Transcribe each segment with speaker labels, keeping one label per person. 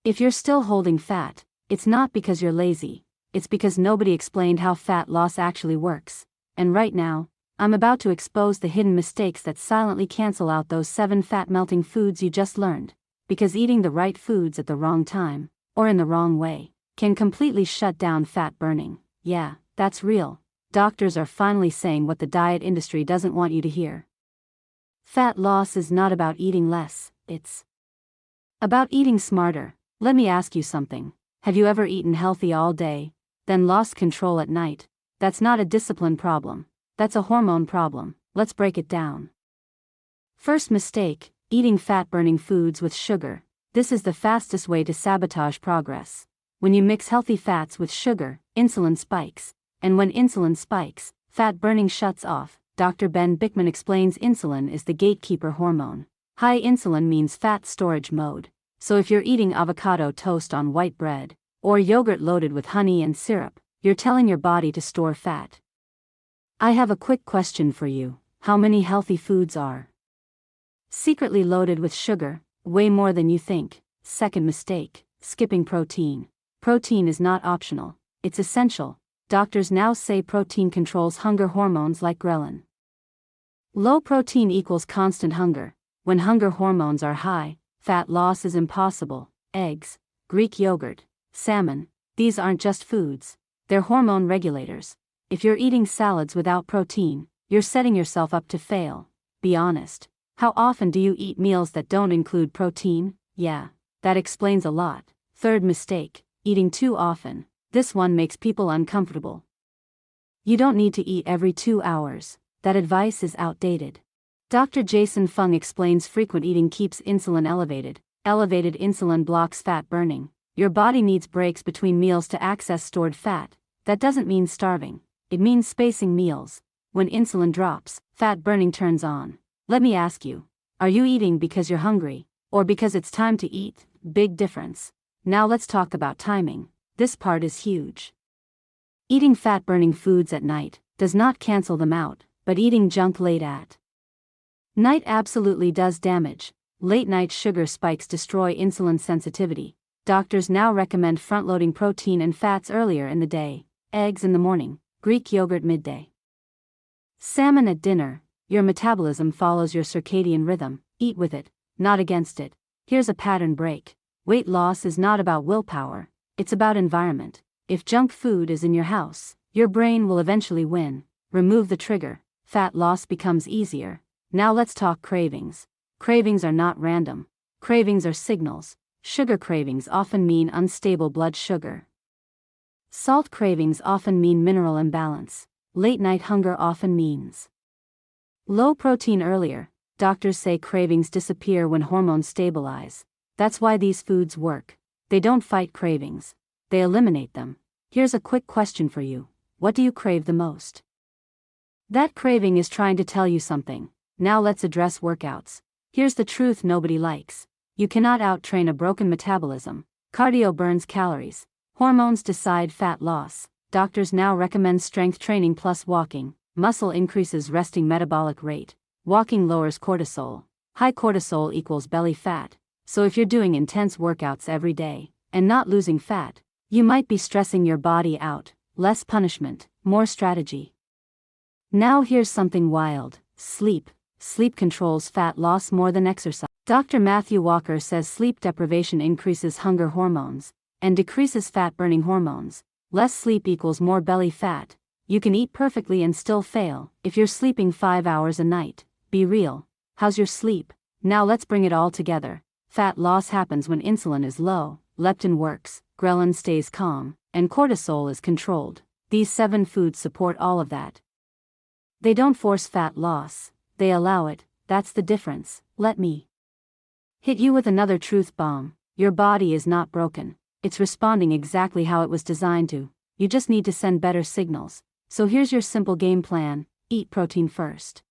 Speaker 1: If you're still holding fat, it's not because you're lazy, it's because nobody explained how fat loss actually works. And right now, I'm about to expose the hidden mistakes that silently cancel out those 7 fat-melting foods you just learned. Because eating the right foods at the wrong time, or in the wrong way, can completely shut down fat burning. Yeah, that's real. Doctors are finally saying what the diet industry doesn't want you to hear. Fat loss is not about eating less, it's about eating smarter. Let me ask you something. Have you ever eaten healthy all day, then lost control at night? That's not a discipline problem. That's a hormone problem. Let's break it down. First mistake, eating fat-burning foods with sugar. This is the fastest way to sabotage progress. When you mix healthy fats with sugar, insulin spikes. And when insulin spikes, fat burning shuts off. Dr. Ben Bikman explains insulin is the gatekeeper hormone. High insulin means fat storage mode. So if you're eating avocado toast on white bread, or yogurt loaded with honey and syrup, you're telling your body to store fat. I have a quick question for you. How many healthy foods are secretly loaded with sugar? Way more than you think. Second mistake, skipping protein. Protein is not optional, it's essential. Doctors now say protein controls hunger hormones like ghrelin. Low protein equals constant hunger. When hunger hormones are high, fat loss is impossible. Eggs, Greek yogurt, salmon, these aren't just foods, they're hormone regulators. If you're eating salads without protein, you're setting yourself up to fail. Be honest. How often do you eat meals that don't include protein? Yeah, that explains a lot. Third mistake, eating too often. This one makes people uncomfortable. You don't need to eat every 2 hours. That advice is outdated. Dr. Jason Fung explains frequent eating keeps insulin elevated. Elevated insulin blocks fat burning. Your body needs breaks between meals to access stored fat. That doesn't mean starving. It means spacing meals. When insulin drops, fat burning turns on. Let me ask you, are you eating because you're hungry, or because it's time to eat? Big difference. Now let's talk about timing. This part is huge. Eating fat-burning foods at night does not cancel them out, but eating junk late at night absolutely does damage. Late-night sugar spikes destroy insulin sensitivity. Doctors now recommend front-loading protein and fats earlier in the day. Eggs in the morning, Greek yogurt midday, salmon at dinner. Your metabolism follows your circadian rhythm. Eat with it, not against it. Here's a pattern break. Weight loss is not about willpower, it's about environment. If junk food is in your house, your brain will eventually win. Remove the trigger, fat loss becomes easier. Now let's talk cravings. Cravings are not random. Cravings are signals. Sugar cravings often mean unstable blood sugar. Salt cravings often mean mineral imbalance. Late-night hunger often means low protein earlier. Doctors say cravings disappear when hormones stabilize. That's why these foods work. They don't fight cravings, they eliminate them. Here's a quick question for you. What do you crave the most? That craving is trying to tell you something. Now let's address workouts. Here's the truth nobody likes. You cannot out-train a broken metabolism. Cardio burns calories. Hormones decide fat loss. Doctors now recommend strength training plus walking. Muscle increases resting metabolic rate. Walking lowers cortisol. High cortisol equals belly fat. So if you're doing intense workouts every day, and not losing fat, you might be stressing your body out. Less punishment, more strategy. Now here's something wild. Sleep. Sleep controls fat loss more than exercise. Dr. Matthew Walker says sleep deprivation increases hunger hormones, and decreases fat-burning hormones. Less sleep equals more belly fat. You can eat perfectly and still fail. If you're sleeping 5 hours a night, be real. How's your sleep? Now let's bring it all together. Fat loss happens when insulin is low, leptin works, ghrelin stays calm, and cortisol is controlled. These 7 foods support all of that. They don't force fat loss, they allow it. That's the difference. Let me hit you with another truth bomb. Your body is not broken. It's responding exactly how it was designed to. You just need to send better signals. So here's your simple game plan. Eat protein first.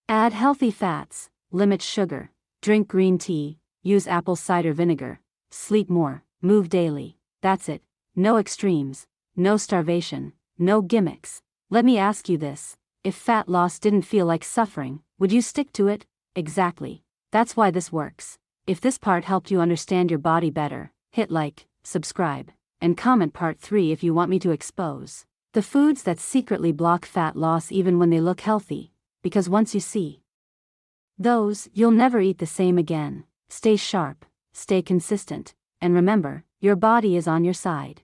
Speaker 1: Add healthy fats, limit sugar, drink green tea, use apple cider vinegar, sleep more, move daily. That's it. No extremes, no starvation, no gimmicks. Let me ask you this. If fat loss didn't feel like suffering, would you stick to it? Exactly. That's why this works. If this part helped you understand your body better, hit like, subscribe, and comment part 3 if you want me to expose the foods that secretly block fat loss even when they look healthy, because once you see those, you'll never eat the same again. Stay sharp, stay consistent, and remember, your body is on your side.